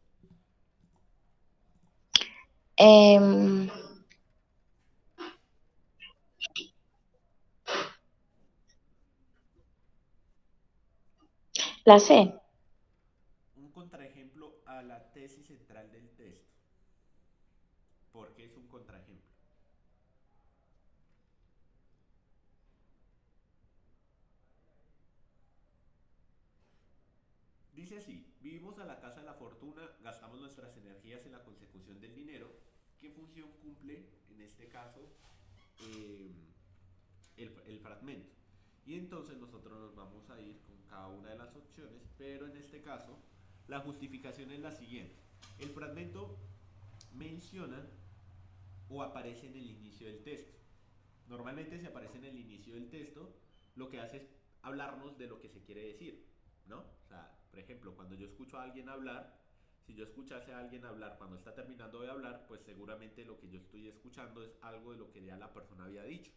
Em, la C. Un contraejemplo a la tesis central del texto. ¿Por qué es un contraejemplo? Dice así, vivimos a la casa de la fortuna, gastamos nuestras energías en la consecución del dinero. ¿Qué función cumple en este caso eh, el fragmento? Y entonces nosotros nos vamos a ir con cada una de las opciones, pero en este caso la justificación es la siguiente. El fragmento menciona o aparece en el inicio del texto. Normalmente si aparece en el inicio del texto, lo que hace es hablarnos de lo que se quiere decir, ¿no? O sea, por ejemplo, cuando yo escucho a alguien hablar, si yo escuchase a alguien hablar cuando está terminando de hablar, pues seguramente lo que yo estoy escuchando es algo de lo que ya la persona había dicho.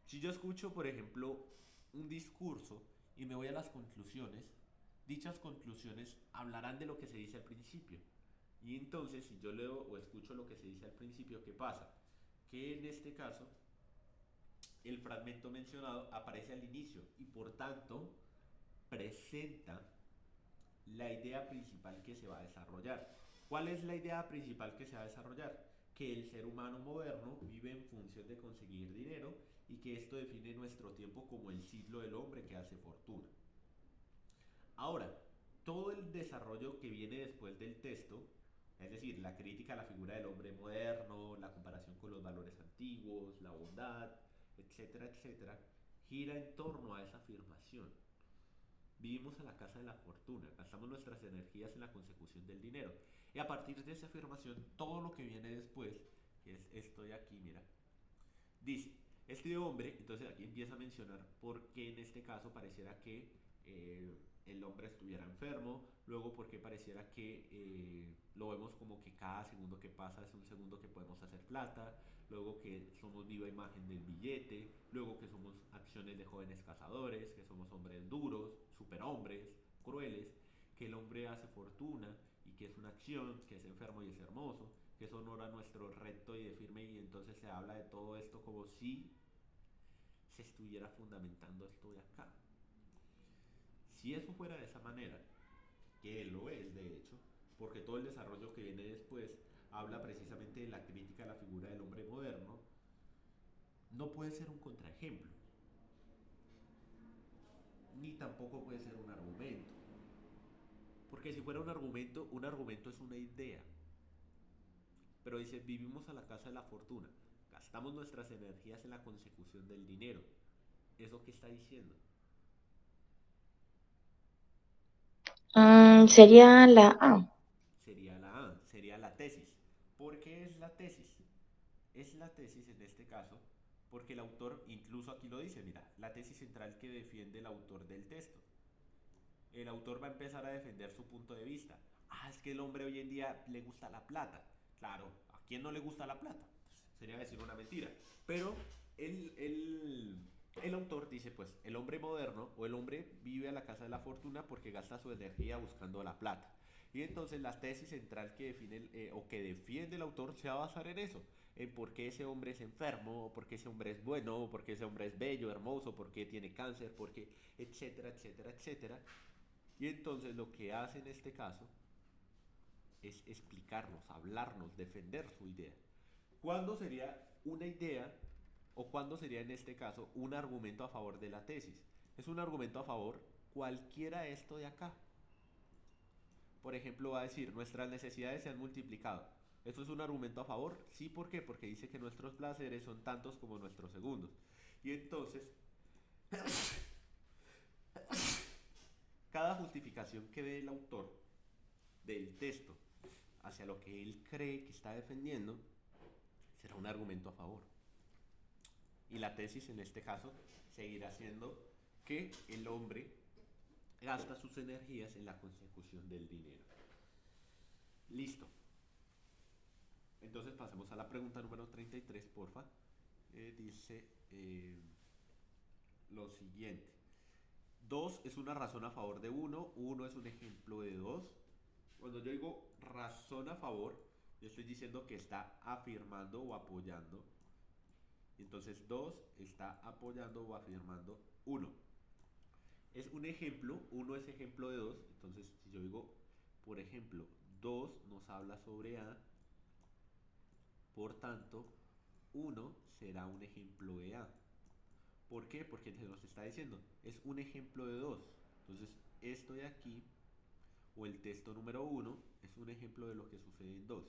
Si yo escucho, por ejemplo, un discurso y me voy a las conclusiones, dichas conclusiones hablarán de lo que se dice al principio. Y entonces, si yo leo o escucho lo que se dice al principio, ¿qué pasa? Que en este caso, el fragmento mencionado aparece al inicio y por tanto presenta la idea principal que se va a desarrollar. ¿Cuál es la idea principal que se va a desarrollar? Que el ser humano moderno vive en función de conseguir dinero y que esto define nuestro tiempo como el ciclo del hombre que hace fortuna. Ahora, todo el desarrollo que viene después del texto, es decir, la crítica a la figura del hombre moderno, la comparación con los valores antiguos, la bondad, etcétera, etcétera, gira en torno a esa afirmación. Vivimos a la casa de la fortuna, gastamos nuestras energías en la consecución del dinero. Y a partir de esa afirmación, todo lo que viene después, que es esto de aquí, mira, dice, este hombre, entonces aquí empieza a mencionar por qué en este caso pareciera que el hombre estuviera enfermo, luego porque pareciera que lo vemos como que cada segundo que pasa es un segundo que podemos hacer plata, luego que somos viva imagen del billete, luego que somos acciones de jóvenes cazadores, que somos hombres duros, superhombres, crueles, que el hombre hace fortuna y que es una acción, que es enfermo y es hermoso, que es honor a nuestro recto y de firme, y entonces se habla de todo esto como si se estuviera fundamentando esto de acá. Si eso fuera de esa manera, que lo es de hecho, porque todo el desarrollo que viene después habla precisamente de la crítica a la figura del hombre moderno, no puede ser un contraejemplo. ni tampoco puede ser un argumento. Porque si fuera un argumento es una idea. Pero dice, vivimos a la casa de la fortuna. Gastamos nuestras energías en la consecución del dinero. ¿Eso qué está diciendo? Sería la A. Sería la A, sería la tesis. ¿Por qué es la tesis? Es la tesis en este caso porque el autor, incluso aquí lo dice, mira, la tesis central que defiende el autor del texto. El autor va a empezar a defender su punto de vista. Ah, es que el hombre hoy en día le gusta la plata. Claro, ¿a quién no le gusta la plata? Pues sería decir una mentira. Pero el autor dice, pues, el hombre moderno o el hombre vive a la casa de la fortuna porque gasta su energía buscando la plata. Y entonces la tesis central que define o que defiende el autor se va a basar en eso, en por qué ese hombre es enfermo, por qué ese hombre es bueno, por qué ese hombre es bello, hermoso, por qué tiene cáncer, por qué, etcétera, etcétera, etcétera. Y entonces lo que hace en este caso es explicarnos, hablarnos, defender su idea. ¿Cuándo sería una idea o cuándo sería en este caso un argumento a favor de la tesis? Es un argumento a favor cualquiera esto de acá. Por ejemplo, va a decir, nuestras necesidades se han multiplicado. ¿Esto es un argumento a favor? Sí, ¿por qué? Porque dice que nuestros placeres son tantos como nuestros segundos. Y entonces, cada justificación que dé el autor del texto hacia lo que él cree que está defendiendo será un argumento a favor. Y la tesis en este caso seguirá siendo que el hombre gasta sus energías en la consecución del dinero. Listo. Entonces pasemos a la pregunta número 33, porfa. Dice lo siguiente. 2 es una razón a favor de uno es un ejemplo de 2. Cuando yo digo razón a favor, yo estoy diciendo que está afirmando o apoyando. Entonces 2 está apoyando o afirmando uno. Es un ejemplo, uno es ejemplo de 2. Entonces si yo digo, por ejemplo, 2 nos habla sobre A, por tanto, uno será un ejemplo de A. ¿Por qué? Porque se nos está diciendo, es un ejemplo de 2. Entonces, esto de aquí, o el texto número uno es un ejemplo de lo que sucede en 2.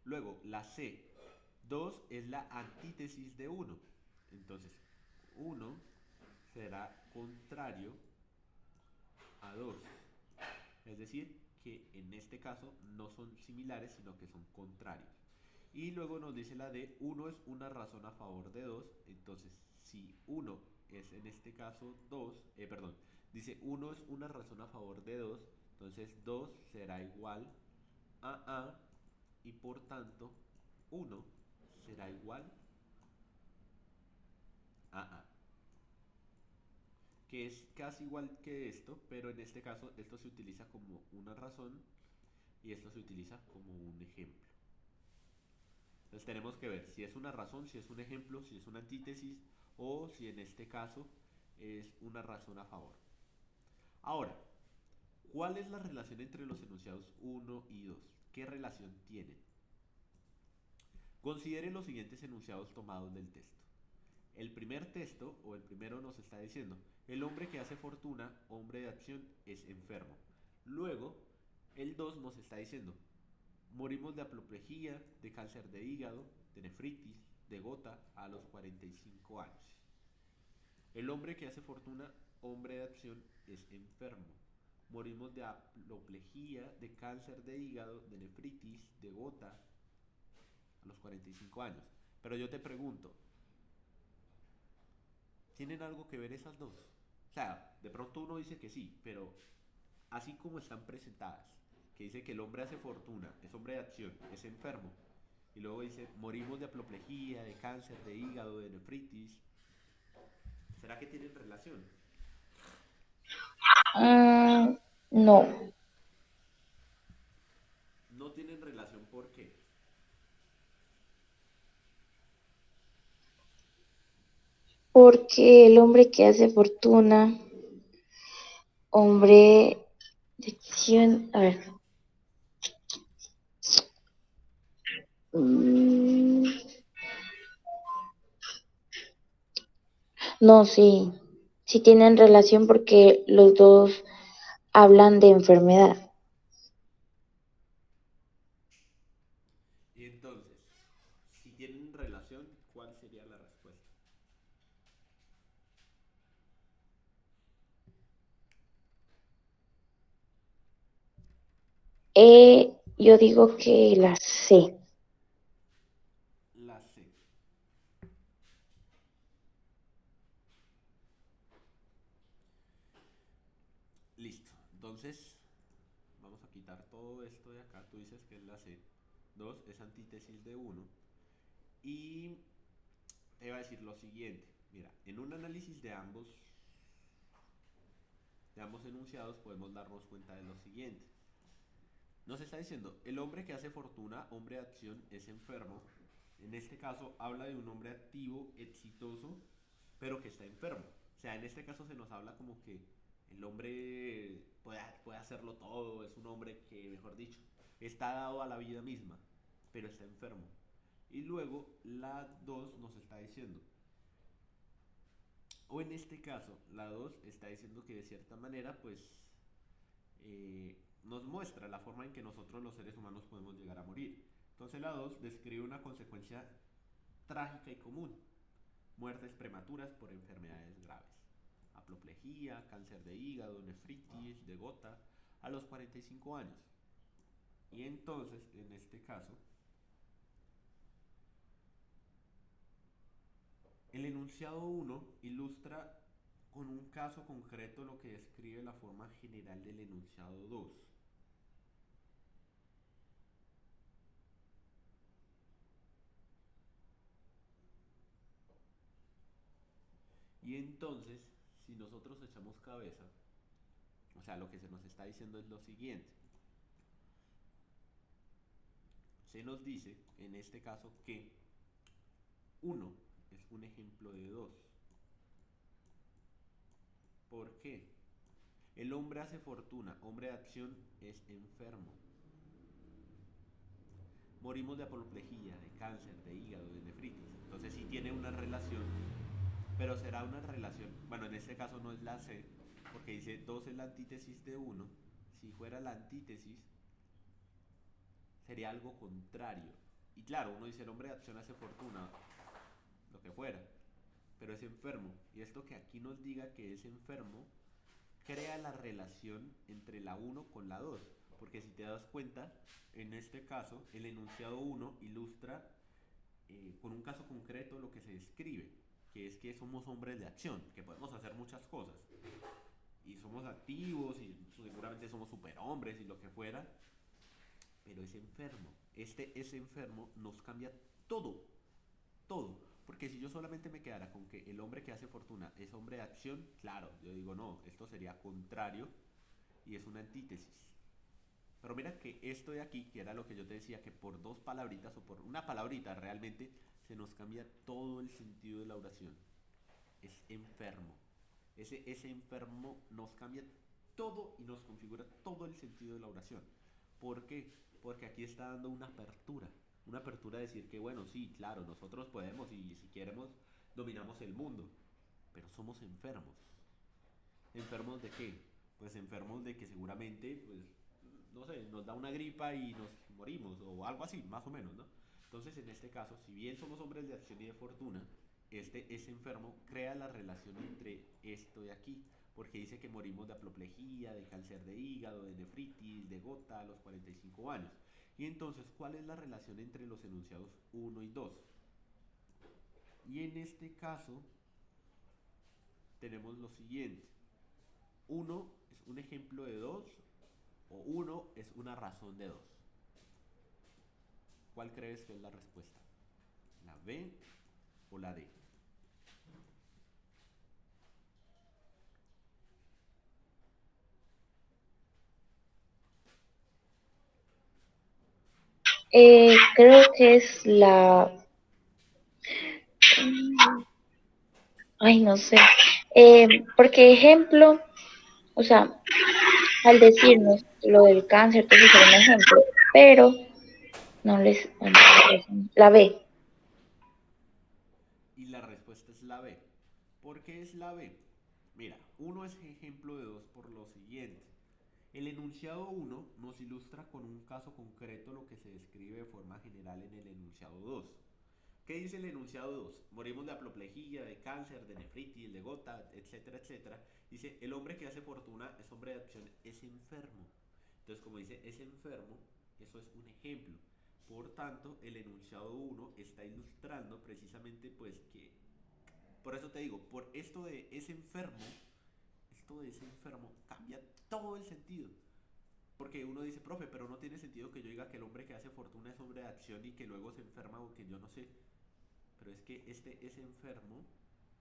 Luego, la C. 2 es la antítesis de uno. Entonces, uno será contrario a 2. Es decir, que en este caso no son similares, sino que son contrarios. Y luego nos dice la de uno es una razón a favor de 2. Entonces, si uno es en este caso 2, perdón, dice uno es una razón a favor de 2. Entonces 2 será igual a y por tanto uno será igual a. Que es casi igual que esto, pero en este caso esto se utiliza como una razón y esto se utiliza como un ejemplo. Entonces tenemos que ver si es una razón, si es un ejemplo, si es una antítesis o si en este caso es una razón a favor. Ahora, ¿cuál es la relación entre los enunciados uno y 2? ¿Qué relación tienen? Considere los siguientes enunciados tomados del texto. El primer texto, o el primero nos está diciendo, el hombre que hace fortuna, hombre de acción, es enfermo. Luego, el 2 nos está diciendo, morimos de apoplejía, de cáncer de hígado, de nefritis, de gota a los 45 años. El hombre que hace fortuna, hombre de acción, es enfermo. Morimos de apoplejía, de cáncer de hígado, de nefritis, de gota a los 45 años. Pero yo te pregunto, ¿tienen algo que ver esas dos? O sea, de pronto uno dice que sí, pero así como están presentadas, que dice que el hombre hace fortuna, es hombre de acción, es enfermo, y luego dice, morimos de apoplejía, de cáncer, de hígado, de nefritis. ¿Será que tienen relación? No, No tienen relación, ¿por qué? porque el hombre que hace fortuna, hombre de acción, a ver, mm, no, sí. Si tienen relación porque los dos hablan de enfermedad. Y entonces, si tienen relación, ¿cuál sería la respuesta? Yo digo que la C. La C. Listo. Entonces, vamos a quitar todo esto de acá. Tú dices que es la C. 2 es antítesis de uno. Y te iba a decir lo siguiente. Mira, en un análisis de ambos enunciados podemos darnos cuenta de lo siguiente. Nos está diciendo, el hombre que hace fortuna, hombre de acción, es enfermo. En este caso habla de un hombre activo, exitoso, pero que está enfermo. O sea, en este caso se nos habla como que el hombre puede hacerlo todo, es un hombre que, mejor dicho, está dado a la vida misma, pero está enfermo. Y luego la 2 nos está diciendo, o en este caso, la 2 está diciendo que de cierta manera, pues, nos muestra la forma en que nosotros los seres humanos podemos llegar a morir. Entonces la 2 describe una consecuencia trágica y común, muertes prematuras por enfermedades graves, apoplejía, cáncer de hígado, nefritis, de gota, a los 45 años. Y entonces, en este caso, el enunciado uno ilustra con un caso concreto lo que describe la forma general del enunciado 2. Y entonces, si nosotros echamos cabeza, o sea, lo que se nos está diciendo es lo siguiente. Se nos dice, en este caso, que uno es un ejemplo de 2. ¿Por qué? El hombre hace fortuna, hombre de acción es enfermo. Morimos de apoplejía, de cáncer, de hígado, de nefritis. Entonces sí tiene una relación, pero será una relación, bueno, en este caso no es la C, porque dice 2 es la antítesis de uno. Si fuera la antítesis, sería algo contrario. Y claro, uno dice el hombre de acción hace fortuna, lo que fuera, pero es enfermo. Y esto que aquí nos diga que es enfermo, crea la relación entre la uno con la 2. Porque si te das cuenta, en este caso, el enunciado uno ilustra con un caso concreto lo que se describe, que es que somos hombres de acción, que podemos hacer muchas cosas. Y somos activos y seguramente somos superhombres y lo que fuera, pero es enfermo. Es enfermo nos cambia todo, todo. Porque si yo solamente me quedara con que el hombre que hace fortuna es hombre de acción, claro, yo digo no, esto sería contrario y es una antítesis. Pero mira que esto de aquí, que era lo que yo te decía, que por dos palabritas o por una palabrita realmente se nos cambia todo el sentido de la oración. Es enfermo. Ese enfermo nos cambia todo y nos configura todo el sentido de la oración. ¿Por qué? Porque aquí está dando una apertura. Una apertura a decir que, bueno, sí, claro, nosotros podemos y si queremos dominamos el mundo, pero somos enfermos. ¿Enfermos de qué? Pues enfermos de que seguramente, pues, no sé, nos da una gripa y nos morimos o algo así, más o menos, ¿no? Entonces, en este caso, si bien somos hombres de acción y de fortuna, ese enfermo crea la relación entre esto y aquí, porque dice que morimos de apoplejía, de cáncer de hígado, de nefritis, de gota a los 45 años. Y entonces, ¿cuál es la relación entre los enunciados uno y 2? Y en este caso, tenemos lo siguiente. Uno es un ejemplo de 2 o uno es una razón de 2. ¿Cuál crees que es la respuesta? ¿La B o la D? Creo que es ay, no sé. Porque ejemplo, o sea, al decirnos lo del cáncer, entonces es un ejemplo, pero no les, bueno, la B. Y la respuesta es la B. ¿Por qué es la B? Mira, uno es ejemplo de dos por lo siguiente. El enunciado uno nos ilustra con un caso concreto lo que se describe de forma general en el enunciado 2. ¿Qué dice el enunciado 2? Morimos de apoplejía, de cáncer, de nefritis, de gota, etcétera, etcétera. Dice, el hombre que hace fortuna es hombre de acción, es enfermo. Entonces, como dice, es enfermo, eso es un ejemplo. Por tanto, el enunciado uno está ilustrando precisamente pues que, por eso te digo, por esto de ese enfermo cambia todo el sentido. Porque uno dice, profe, pero no tiene sentido que yo diga que el hombre que hace fortuna es hombre de acción y que luego se enferma o que yo no sé. Pero es que este es enfermo,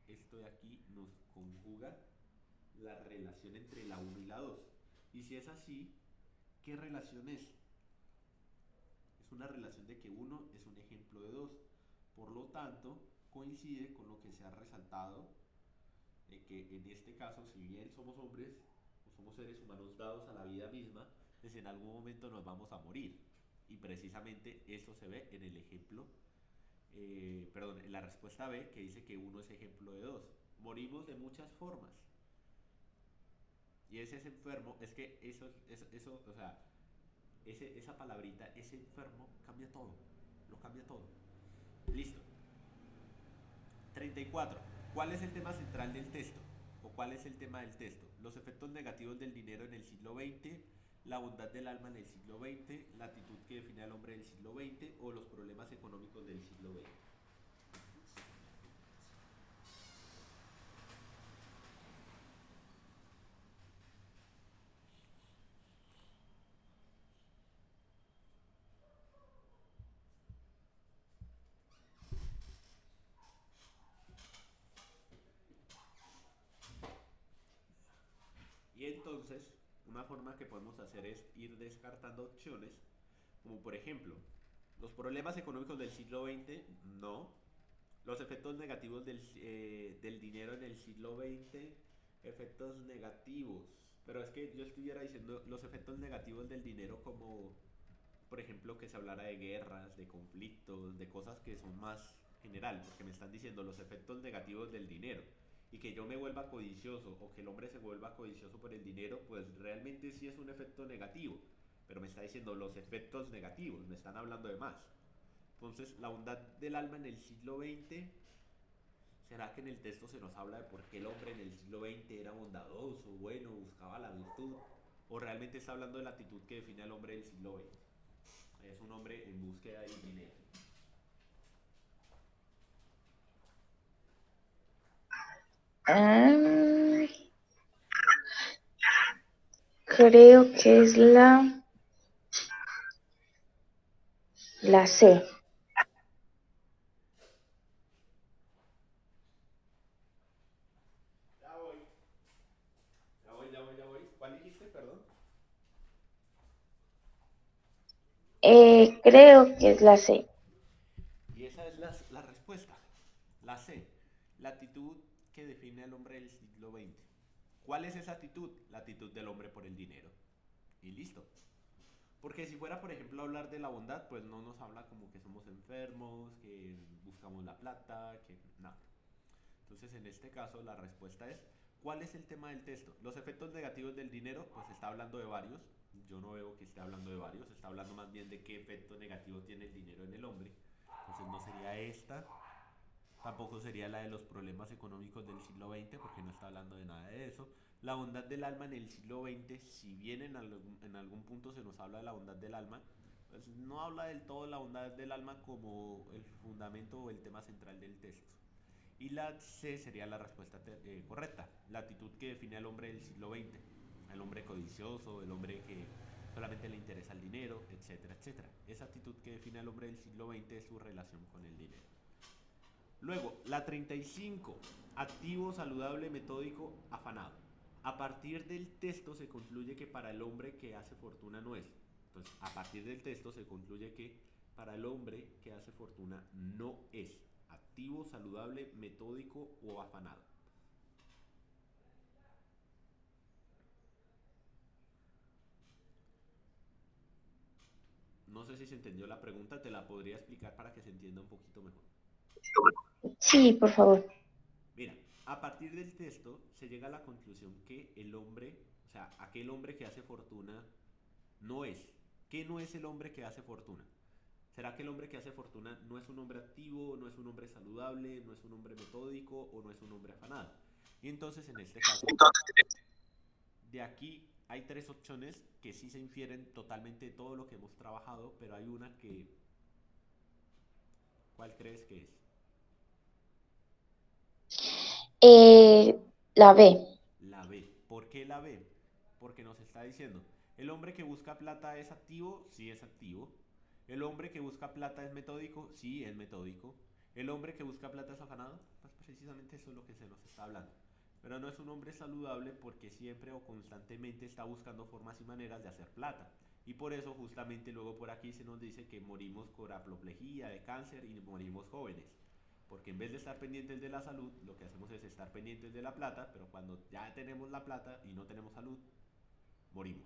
esto de aquí nos conjuga la relación entre la uno y la 2. Y si es así, ¿qué relación es? Es una relación de que uno es un ejemplo de 2. Por lo tanto, coincide con lo que se ha resaltado de que en este caso, si bien somos hombres o somos seres humanos dados a la vida misma, pues en algún momento nos vamos a morir. Y precisamente eso se ve en el ejemplo, perdón, en la respuesta B, que dice que uno es ejemplo de dos. Morimos de muchas formas. Y ese es enfermo, es que eso o sea, esa palabrita, ese enfermo, cambia todo. Lo cambia todo. Listo. 34. ¿Cuál es el tema central del texto? ¿O cuál es el tema del texto? Los efectos negativos del dinero en el siglo XX, la bondad del alma en el siglo XX, la actitud que define al hombre del siglo XX o los problemas económicos del siglo XX. Y entonces, una forma que podemos hacer es ir descartando opciones, como por ejemplo, los problemas económicos del siglo XX, no. Los efectos negativos del dinero en el siglo XX, efectos negativos. Pero es que yo estuviera diciendo los efectos negativos del dinero como, por ejemplo, que se hablara de guerras, de conflictos, de cosas que son más general, porque me están diciendo los efectos negativos del dinero. Y que yo me vuelva codicioso o que el hombre se vuelva codicioso por el dinero, pues realmente sí es un efecto negativo. Pero me está diciendo los efectos negativos, me están hablando de más. Entonces, la bondad del alma en el siglo XX, ¿será que en el texto se nos habla de por qué el hombre en el siglo XX era bondadoso, bueno, buscaba la virtud? ¿O realmente está hablando de la actitud que define al hombre del siglo XX? Es un hombre en búsqueda del dinero. Ah, creo que es la C. Ya voy, ya voy. ¿Cuál dijiste, perdón? Creo que es la C. Y esa es la respuesta. La C, la actitud que define al hombre del siglo XX. ¿Cuál es esa actitud? La actitud del hombre por el dinero. Y listo. Porque si fuera, por ejemplo, a hablar de la bondad, pues no nos habla como que somos enfermos, que buscamos la plata, que nada. Entonces, en este caso, la respuesta es, ¿cuál es el tema del texto? Los efectos negativos del dinero, pues está hablando de varios. Yo no veo que esté hablando de varios, está hablando más bien de qué efecto negativo tiene el dinero en el hombre. Entonces no sería esta, tampoco sería la de los problemas económicos del siglo XX, porque no está hablando de nada de eso. La bondad del alma en el siglo XX, si bien en algún punto se nos habla de la bondad del alma, pues no habla del todo de la bondad del alma como el fundamento o el tema central del texto. Y la C sería la respuesta correcta, la actitud que define al hombre del siglo XX, el hombre codicioso, el hombre que solamente le interesa el dinero, etcétera, etcétera. Esa actitud que define al hombre del siglo XX es su relación con el dinero. Luego, la 35, activo, saludable, metódico, afanado. A partir del texto se concluye que para el hombre que hace fortuna no es. Entonces, a partir del texto se concluye que para el hombre que hace fortuna no es activo, saludable, metódico o afanado. No sé si se entendió la pregunta, te la podría explicar para que se entienda un poquito mejor. Sí, por favor. Mira, A partir del texto se llega a la conclusión que el hombre, o sea, aquel hombre que hace fortuna no es. ¿Qué no es el hombre que hace fortuna? ¿Será que el hombre que hace fortuna no es un hombre activo, no es un hombre saludable, no es un hombre metódico o no es un hombre afanado? Y entonces en este caso, de aquí hay tres opciones que sí se infieren totalmente de todo lo que hemos trabajado, pero hay una que... ¿Cuál crees que es? La B. La B. ¿Por qué la B? Porque nos está diciendo, el hombre que busca plata es activo, sí es activo. El hombre que busca plata es metódico, sí es metódico. El hombre que busca plata es afanado, pues precisamente eso es lo que se nos está hablando. Pero no es un hombre saludable porque siempre o constantemente está buscando formas y maneras de hacer plata. Y por eso justamente luego por aquí se nos dice que morimos por apoplejía, de cáncer y morimos jóvenes. Porque en vez de estar pendientes de la salud, lo que hacemos es estar pendientes de la plata, pero cuando ya tenemos la plata y no tenemos salud, morimos.